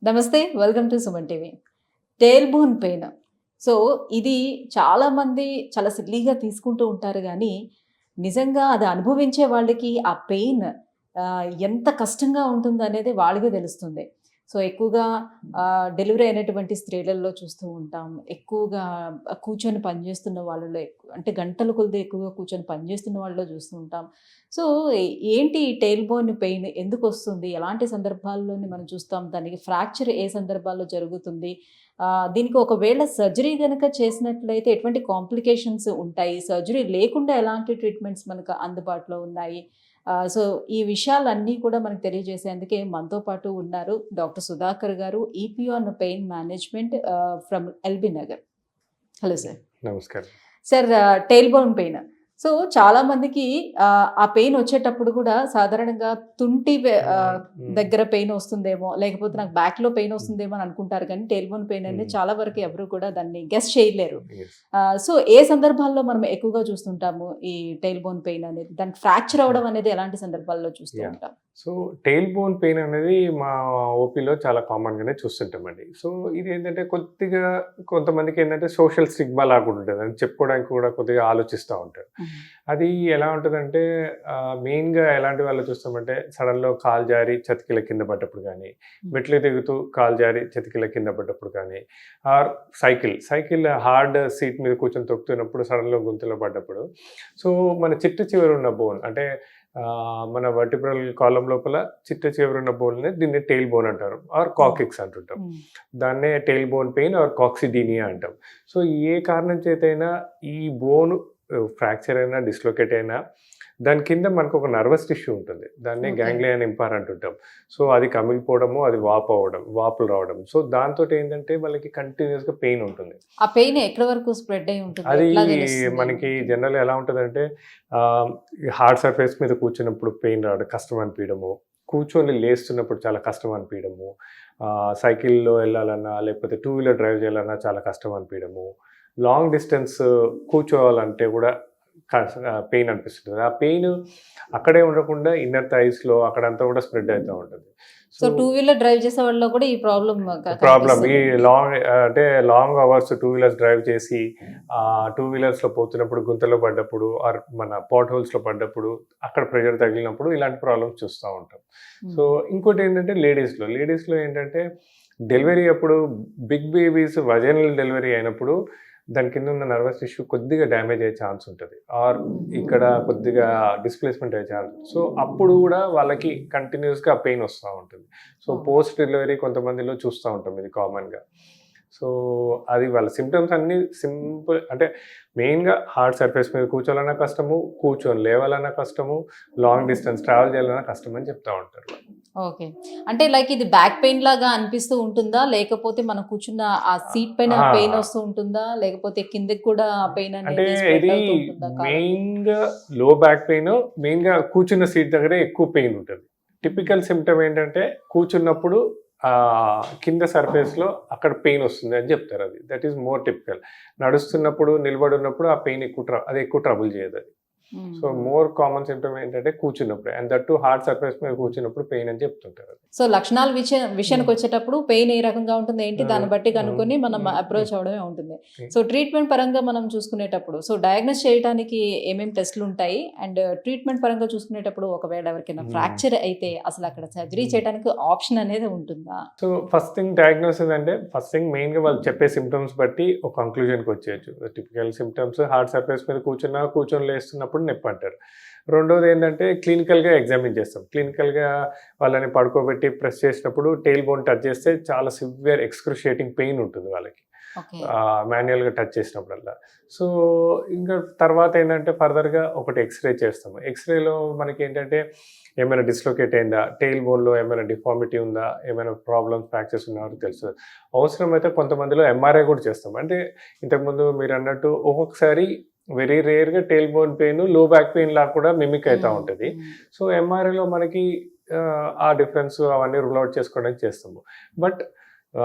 నమస్తే. Welcome to Suman TV. Tail bone pain. So, ఇది చాలామంది చాలా సిల్లీగా తీసుకుంటూ ఉంటారు గానీ, నిజంగా అది అనుభవించే వాళ్ళకి ఆ పెయిన్ ఎంత కష్టంగా ఉంటుందనేది వాళ్ళకే తెలుస్తుంది. సో, ఎక్కువగా డెలివరీ అయినటువంటి స్త్రీలలో చూస్తూ ఉంటాం. ఎక్కువగా కూర్చొని పనిచేస్తున్న వాళ్ళలో అంటే గంటల కొలది ఎక్కువగా కూర్చొని పనిచేస్తున్న వాళ్ళలో చూస్తూ ఉంటాం. సో, ఏంటి ఈ టెయిల్ బోన్ పెయిన్ ఎందుకొస్తుంది? ఎలాంటి సందర్భాల్లోని మనం చూస్తాం? దానికి ఫ్రాక్చర్ ఏ సందర్భాల్లో జరుగుతుంది? దీనికి ఒకవేళ సర్జరీ గనక చేసినట్లయితే ఎటువంటి కాంప్లికేషన్స్ ఉంటాయి? సర్జరీ లేకుండా ఎలాంటి ట్రీట్మెంట్స్ మనకు అందుబాటులో ఉన్నాయి? సో, ఈ విషయాలన్నీ కూడా మనకు తెలియజేసేందుకే మనతో పాటు ఉన్నారు డాక్టర్ సుధాకర్ గారు, EP on pain management from LB Nagar. Hello sir. నమస్కారం. Sir, tail bone pain. So, చాలామందికి ఆ పెయిన్ వచ్చేటప్పుడు కూడా సాధారణంగా తుంటి దగ్గర పెయిన్ వస్తుందేమో, లేకపోతే నాకు బ్యాక్‌లో పెయిన్ వస్తుందేమో అని అనుకుంటారు కానీ, టెయిల్ బోన్ పెయిన్ అనేది చాలా వరకు ఎవరు కూడా దాన్ని గెస్ చేయలేరు. యెస్. సో, ఏ సందర్భాల్లో మనం ఎక్కువగా చూస్తుంటాము ఈ టెయిల్ బోన్ పెయిన్ అనేది? దానికి ఫ్రాక్చర్ అవ్వడం అనేది ఎలాంటి సందర్భాల్లో చూస్తూ యాహ్! ఉంటాం? సో, టెయిల్ బోన్ పెయిన్ అనేది మా ఓపీలో చాలా కామన్‌గానే చూస్తుంటామండి. సో, ఇదేంటంటే కొద్దిగా కొంతమందికేంటంటే సోషల్ స్టిగ్మా లాగా కూడా ఉంటది. అది చెప్పుకోవడానికి కూడా కొద్దిగా ఆలోచిస్తా ఉంటారు. అది ఎలా ఉంటదంటే మెయిన్‌గా ఎలాంటి వాళ్ళు చూస్తామంటే సడన్‌గా కాలు జారి చతికిల కింద పడ్డప్పుడు గానీ, మెట్లు దిగుతూ కాలు జారి చతికిల కింద పడ్డప్పుడు కానీ, ఆర్ సైకిల్ హార్డ్ సీట్ మీద కూర్చొని తొక్కుతున్నప్పుడు సడన్‌గా గుంతలో పడ్డప్పుడు. సో, మన చిట్ట చివర ఉన్న బోన్ అంటే మన వర్టిబ్రల్ కాలమ్ లోపల చిట్ట చివరున్న బోన్‌ని దీన్ని టెయిల్ బోన్ అంటారు. ఆర్ కాక్సిక్స్ అంటుంటాం. దాన్నే టెయిల్ బోన్ పెయిన్ ఆర్ కాక్సిడీనియా అంటాం. సో, ఏ కారణం చేతైనా ఈ బోన్ ఫ్రాక్చర్ అయినా, డిస్‌లొకేట్ అయినా దాని కింద మనకు ఒక నర్వస్ టిష్యూ ఉంటుంది. దాన్నే గ్యాంగ్లియన్ ఇంపార్ అంటుంటాం. సో, అది కమిలిపోవడము, అది వాపులు రావడం. సో, దాంతోటి ఏంటంటే వాళ్ళకి కంటిన్యూయస్‌గా పెయిన్ ఉంటుంది. ఆ పెయిన్ ఎక్కడి వరకు స్ప్రెడ్ అయ్యి ఉంటుంది? అది ఎట్లా తెలుస్తుంది మనకి మనకి? జనరల్‌గా ఎలా ఉంటదంటే హార్డ్ సర్ఫేస్ మీద కూర్చున్నప్పుడు పెయిన్ రావడం, కష్టం అనిపియడము, కూర్చొని లేస్తున్నప్పుడు చాలా కష్టం అనిపియడము, సైకిల్‌లో ఎళ్ళాలన్నా, లేకపోతే టూ వీలర్ డ్రైవ్ చేయాలన్నా చాలా కష్టం అనిపియడము, లాంగ్ డిస్టెన్స్ కూర్చోవాలంటే కూడా పెయిన్ అనిపిస్తుంటది. ఆ పెయిన్ అక్కడే ఉండకుండా ఇన్నర్ థైస్‌లో అక్కడంతా కూడా స్ప్రెడ్ అయితా ఉంటది. So, so, two wheeler drive చేసే వాళ్ళలో కూడా ఈ ప్రాబ్లమ్ ప్రాబ్లమ్ ఈ కనిపిస్తుంది. Long hours two wheelers drive చేసి టూ వీలర్స్‌లో పోతున్నప్పుడు గుంతలో పడ్డప్పుడు ఆర్ మన పాట్ హోల్స్‌లో పడ్డప్పుడు అక్కడ ప్రెషర్ తగిలినప్పుడు ఇలాంటి ప్రాబ్లమ్స్ చూస్తా ఉంటాం. సో, ఇంకోటి ఏంటంటే లేడీస్‌లో ఏంటంటే డెలివరీ అప్పుడు బిగ్ బేబీస్ వజైనల్ డెలివరీ అయినప్పుడు దాని కింద ఉన్న నర్వస్ టిష్యూ కొద్దిగా డ్యామేజ్ అయ్యే ఛాన్స్ ఉంటది. ఆర్ ఇక్కడ కొద్దిగా డిస్‌ప్లేస్‌మెంట్ అయ్యే ఛాన్స్. సో, అప్పుడు కూడా వాళ్ళకి కంటిన్యూయస్‌గా పెయిన్ వస్తా ఉంటుంది. సో, పోస్ట్ డెలివరీ కొంతమందిలో చూస్తా ఉంటాం ఇది కామన్‌గా. సో, అది వాళ్ళ సింప్టమ్స్ అన్నీ సింపుల్ అంటే మెయిన్‌గా హార్డ్ సర్ఫేస్ మీద కూర్చోవాలన్నా కష్టము, కూర్చొని లేవాలన్నా కష్టము, లాంగ్ డిస్టెన్స్ ట్రావెల్ చేయాలన్నా కష్టం అని చెప్తా ఉంటారు. ఓకే. అంటే లైక్ ఇది బ్యాక్ పెయిన్ లాగా అనిపిస్తూ ఉంటుందా? లేకపోతే మనం కూర్చున్న ఆ సీట్ పైన ఆ! పెయిన్ వస్తూ ఉంటుందా? లేకపోతే కిందకి కూడా ఆ పెయిన్ అంటే అనేది స్ప్రెడ్ ఇది అవుతూ ఉంటుందా కాళ్ళకి? మెయిన్‌గా లో బ్యాక్ పెయిన్, మెయిన్‌గా కూర్చున్న సీట్ దగ్గరే ఎక్కువ పెయిన్ ఉంటది. టిపికల్ సిమ్టమ్ ఏంటంటే కూర్చున్నప్పుడు కింద సర్ఫేస్‌లో అక్కడ పెయిన్ వస్తుంది అని చెప్తారు అది. That is more typical. నడుస్తున్నప్పుడు, నిలబడున్నప్పుడు ఆ పెయిన్ అది ఎక్కువ ట్రబుల్ చేయదది. సో, మోర్ కామన్ సిమ్టమ్ ఏంటంటే కూర్చున్నప్పుడే. And that too hard surface మీద కూర్చున్నప్పుడు పెయిన్ అని చెప్తుంటారు. సో, లక్షణాల విషయానికి వచ్చేటప్పుడు పెయిన్ ఏ రకంగా ఉంటుంది ఏంటి దాన్ని బట్టి కనుక్కొని మనం అప్రోచ్ అవ్వడమే ఉంటుంది. సో, ట్రీట్మెంట్ పరంగా మనం చూసుకునేటప్పుడు సో, డయాగ్నోస్ చేయడానికి ఏమేమి టెస్టులు ఉంటాయి? అండ్ ట్రీట్మెంట్ పరంగా చూసుకునేటప్పుడు ఒకవేళ ఎవరికైనా ఫ్రాక్చర్ అయితే అసలు అక్కడ సర్జరీ చేయడానికి ఆప్షన్ అనేది ఉంటుందా? సో, ఫస్ట్ థింగ్ డయాగ్నోసిస్ అంటే ఫస్ట్ థింగ్ మెయిన్‌గా వాళ్ళు చెప్పే సిమ్టమ్స్ బట్టి ఒక కంక్లూజన్‌కి వచ్చేయొచ్చు. టిపికల్ సిమ్టమ్స్ హార్డ్ సర్ఫేస్ మీద కూర్చొని లేస్తున్నప్పుడు నొప్పి అంటారు. రెండోది ఏంటంటే క్లినికల్‌గా ఎగ్జామిన్ చేస్తాం. క్లినికల్‌గా వాళ్ళని పడుకోబెట్టి ప్రెస్ చేసినప్పుడు టెయిల్ బోన్ టచ్ చేస్తే చాలా సివియర్ ఎక్స్‌క్రూషియేటింగ్ పెయిన్ ఉంటుంది వాళ్ళకి. ఓకే. మాన్యుయల్‌గా టచ్ చేసినప్పుడల్లా. సో, ఇంకా తర్వాత ఏంటంటే ఫర్దర్‌గా ఒకటి ఎక్స్‌రే చేస్తాము. ఎక్స్‌రేలో మనకేంటంటే ఏమైనా డిస్‌లొకేట్ అయిందా? టెయిల్ బోన్‌లో ఏమైనా డిఫార్మిటీ ఉందా? ఏమైనా ప్రాబ్లమ్స్, ఫ్రాక్చర్స్ ఉన్నాయో తెలుస్తది. అవసరమైతే కొంతమందిలో ఎంఆర్ఐ కూడా చేస్తాం. అంటే ఇంతకుముందు మీరన్నట్టు ఒక్కొక్కసారి వెరీ రేర్‌గా టెయిల్ బోన్ పెయిన్ లో బ్యాక్ పెయిన్ లాగా కూడా మిమిక్ అయితా ఉంటది. సో, ఎంఆర్ఐలో మనకి ఆ డిఫరెన్స్ అవన్నీ రూల్ ఔట్ చేసుకోవడానికి చేస్తాము. బట్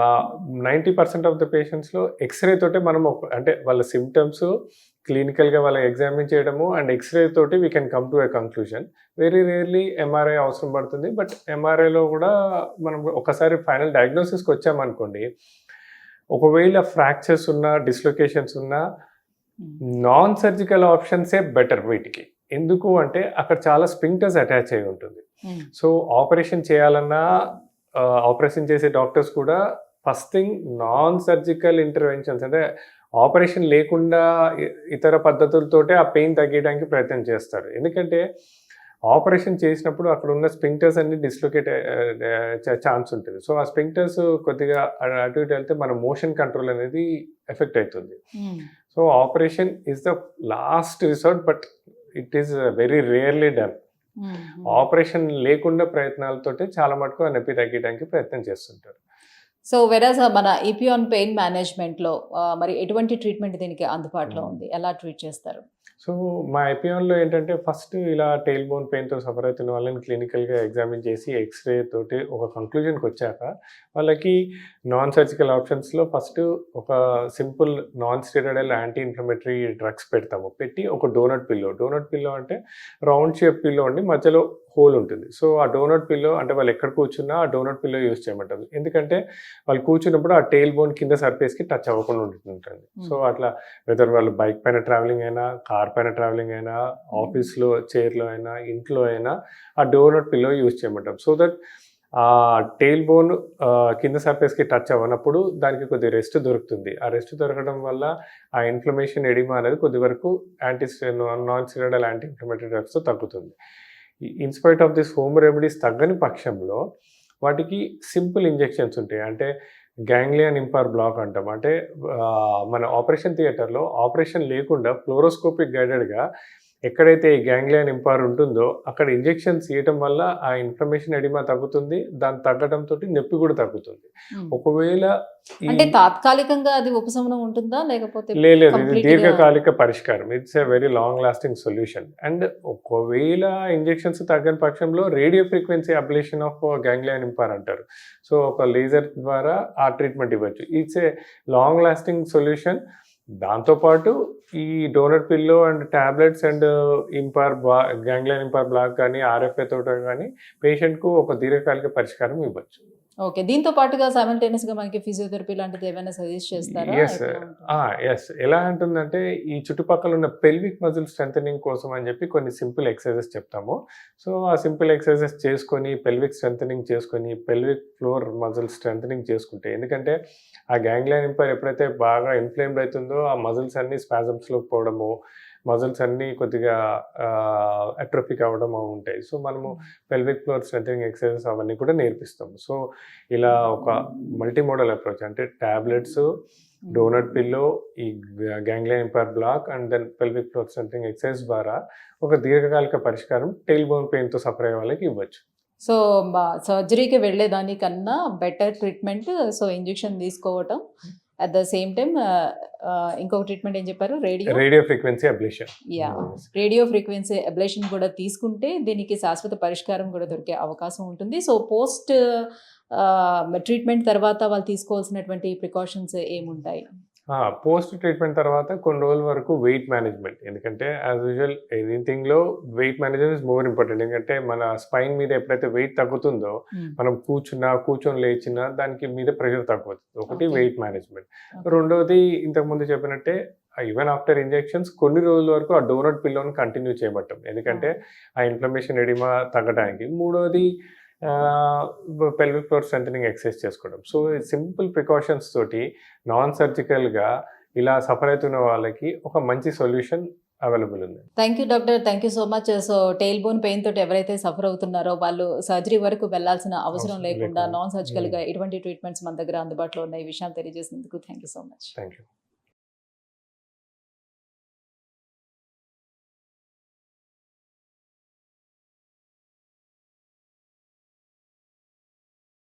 90% ఆఫ్ ద పేషెంట్స్‌లో ఎక్స్‌రే తోటే మనం అంటే వాళ్ళ సిమ్టమ్స్ క్లినికల్గా వాళ్ళకి ఎగ్జామిన్ చేయడము అండ్ ఎక్స్రే తోటి we can come to a conclusion. Very rarely MRI అవసరం పడుతుంది. బట్ ఎంఆర్ఐలో కూడా మనం ఒకసారి ఫైనల్ డయాగ్నోసిస్కి వచ్చామనుకోండి, ఒకవేళ ఫ్రాక్చర్స్ ఉన్నా డిస్లొకేషన్స్ ఉన్నా నాన్ సర్జికల్ ఆప్షన్సే బెటర్ వీటికి. ఎందుకు అంటే అక్కడ చాలా స్పింక్టర్స్ అటాచ్ అయి ఉంటుంది. సో ఆపరేషన్ చేయాలన్నా ఆపరేషన్ చేసే డాక్టర్స్ కూడా first thing non surgical interventions అంటే ఆపరేషన్ లేకుండా ఇతర పద్ధతులతోటే ఆ పెయిన్ తగ్గడానికి ప్రయత్నం చేస్తారు. ఎందుకంటే ఆపరేషన్ చేసినప్పుడు అక్కడ ఉన్న స్పింక్టర్స్ అన్ని డిస్లొకేట్ ఛాన్స్ ఉంటుంది. సో ఆ స్పింక్టర్స్ కొద్దిగా అటు ఇటు వెళ్తే మన మోషన్ కంట్రోల్ అనేది ఎఫెక్ట్ అవుతుంది. So operation is the last resort, but it is very rarely done. Operation లేకుండా ప్రయత్నాలతోటి చాలా మటుకు ఆ నొప్పి తగ్గడానికి ప్రయత్నం చేస్తుంటారు. సో వెరాజ్ మన ఈపియాన్ పెయిన్ మేనేజ్మెంట్లో మరి ఎటువంటి ట్రీట్మెంట్ దీనికి అందుబాటులో ఉంది, ఎలా ట్రీట్ చేస్తారు? సో మా ఐపియాన్లో ఏంటంటే ఫస్ట్ ఇలా టెయిల్ బోన్ పెయిన్తో సఫర్ అవుతున్న వాళ్ళని క్లినికల్గా ఎగ్జామిన్ చేసి ఎక్స్రే తోటి ఒక కంక్లూజన్కి వచ్చాక వాళ్ళకి నాన్ సర్జికల్ ఆప్షన్స్లో ఫస్ట్ ఒక simple non steroidal anti inflammatory drugs పెడతాము. పెట్టి ఒక డోనట్ పిల్లో అంటే రౌండ్ షేప్ పిల్లో అండి, మధ్యలో హోల్ ఉంటుంది. సో ఆ డోనట్ పిల్లో అంటే వాళ్ళు ఎక్కడ కూర్చున్నా ఆ డోనట్ పిల్లో యూజ్ చేయమంటారు. ఎందుకంటే వాళ్ళు కూర్చున్నప్పుడు ఆ టెయిల్ బోన్ కింద సర్ఫేస్కి టచ్ అవ్వకుండా ఉంటుంది. సో అట్లా వెదర్ వాళ్ళు బైక్ పైన ట్రావెలింగ్ అయినా, కార్ పైన ట్రావెలింగ్ అయినా, ఆఫీస్లో చైర్లో అయినా, ఇంట్లో అయినా ఆ డోనట్ పిల్లో యూజ్ చేయమంటారు. సో దట్ ఆ టెయిల్ బోన్ కింద సర్ఫేస్కి టచ్ అవ్వనప్పుడు దానికి కొద్ది రెస్ట్ దొరుకుతుంది. ఆ రెస్ట్ దొరకడం వల్ల ఆ ఇన్ఫ్లమేషన్ ఎడిమా అనేది కొద్ది వరకు నాన్ స్టెరాయిడల్ యాంటీ ఇన్ఫ్లమేటరీ డ్రగ్స్తో తగ్గుతుంది. In spite of this home remedies తగ్గని పక్షంలో వాటికి సింపుల్ ఇంజెక్షన్స్ ఉంటాయి. అంటే గ్యాంగ్లియన్ ఇంపార్ బ్లాక్ అంటాం. అంటే మన ఆపరేషన్ థియేటర్లో ఆపరేషన్ లేకుండా ఫ్లోరోస్కోపిక్ గైడెడ్గా ఎక్కడైతే ఈ గ్యాంగ్లియన్ ఇంపార్ ఉంటుందో అక్కడ ఇంజెక్షన్స్ ఇవ్వటం వల్ల ఆ ఇన్ఫ్లమేషన్ ఎడిమా తగ్గుతుంది. దాని తగ్గడంతో నొప్పి కూడా తగ్గుతుంది. ఒకవేళ అంటే తాత్కాలికంగా అది ఉపశమనం ఉంటుందా లేకపోతే? లేదు, ఇది దీర్ఘకాలిక పరిష్కారం. It's a very long lasting solution. And ఒకవేళ ఇంజెక్షన్స్ తగ్గని పక్షంలో radio frequency ablation of ganglion impar అంటారు. సో ఒక లేజర్ ద్వారా ఆ ట్రీట్మెంట్ ఇవ్వచ్చు. It's a long lasting solution. దాంతోపాటు ఈ donut pillow and tablets and ganglion impar block కానీ ఆర్ఎఫ్ఏ తోట కానీ పేషెంట్కు ఒక దీర్ఘకాలిక పరిష్కారం ఇవ్వచ్చు. ఓకే, దీంతో పాటుగా సైమల్టేనియస్గా మనకి ఫిజియోథెరపీ లాంటిది ఏమైనా సజెస్ట్ చేస్తారా? ఎస్. ఎలా అంటుందంటే ఈ చుట్టుపక్కల ఉన్న పెల్విక్ మజిల్ స్ట్రెంథనింగ్ కోసం అని చెప్పి కొన్ని సింపుల్ ఎక్సర్సైజెస్ చెప్తాము. సో ఆ సింపుల్ ఎక్సర్సైజెస్ చేసుకొని పెల్విక్ స్ట్రెంథనింగ్ చేసుకొని పెల్విక్ ఫ్లోర్ మజిల్ స్ట్రెంథనింగ్ చేసుకుంటే, ఎందుకంటే ఆ గ్యాంగ్లియన్ ఇంపైర్ ఎప్పుడైతే బాగా ఇన్ఫ్లేమ్డ్ అవుతుందో ఆ మజిల్స్ అన్ని స్పాజమ్స్లోకి పోవడము, మజిల్స్ అన్నీ కొద్దిగా అట్రోఫిక్ అవ్వడం ఉంటాయి. సో మనము పెల్విక్ ఫ్లోర్ స్ట్రెంథనింగ్ ఎక్సర్సైజెస్ అవన్నీ కూడా నేర్పిస్తాము. సో ఇలా ఒక మల్టీమోడల్ అప్రోచ్ అంటే టాబ్లెట్స్, డోనట్ పిల్లో, ఈ ganglion impar block and then pelvic floor strengthening exercise ద్వారా ఒక దీర్ఘకాలిక పరిష్కారం టెయిల్ బోన్ పెయిన్తో సఫర్ అయ్యే వాళ్ళకి ఇవ్వచ్చు. సో సర్జరీకి వెళ్ళేదానికన్నా బెటర్ ట్రీట్మెంట్ సో ఇంజెక్షన్ తీసుకోవటం, అట్ ద సేమ్ టైమ్ ఇంకొక ట్రీట్మెంట్ ఏం చెప్పారు? Radio frequency ablation. Radio frequency ablation కూడా తీసుకుంటే దీనికి శాశ్వత పరిష్కారం కూడా దొరికే అవకాశం ఉంటుంది. సో పోస్ట్ ట్రీట్మెంట్ తర్వాత వాళ్ళు తీసుకోవాల్సినటువంటి ప్రికాషన్స్ ఏముంటాయి? పోస్ట్ ట్రీట్మెంట్ తర్వాత కొన్ని రోజుల వరకు వెయిట్ మేనేజ్మెంట్. ఎందుకంటే యాజ్ యూజువల్ ఎనీథింగ్లో weight management is more important. ఎందుకంటే మన స్పైన్ మీద ఎప్పుడైతే వెయిట్ తగ్గుతుందో మనం కూర్చొని లేచినా దానికి మీద ప్రెషర్ తగ్గుతుంది. ఒకటి వెయిట్ మేనేజ్మెంట్. రెండోది ఇంతకుముందు చెప్పినట్టే ఈవెన్ ఆఫ్టర్ ఇంజెక్షన్స్ కొన్ని రోజుల వరకు ఆ డోనట్ పిల్లోని కంటిన్యూ చేయబట్టం. ఎందుకంటే ఆ ఇన్ఫ్లమేషన్ ఎడిమా తగ్గడానికి. మూడోది పెల్విక్ ఫ్లోర్ స్ట్రెంథనింగ్ ఎక్సర్సైజ్ చేసుకోవడం. సో సింపుల్ ప్రికాషన్స్ తోటి నాన్ సర్జికల్గా ఇలా సఫర్ అవుతున్న వాళ్ళకి ఒక మంచి సొల్యూషన్ అవైలబుల్ ఉంది. Thank you doctor, thank you so much. So tail bone pain తోటి ఎవరైతే సఫర్ అవుతున్నారో వాళ్ళు సర్జరీ వరకు వెళ్లాల్సిన అవసరం లేకుండా నాన్ సర్జికల్గా ఎటువంటి ట్రీట్మెంట్స్ మన దగ్గర అందుబాటులో ఉన్న ఈ విషయం తెలియజేసినందుకు thank you so much. Thank you.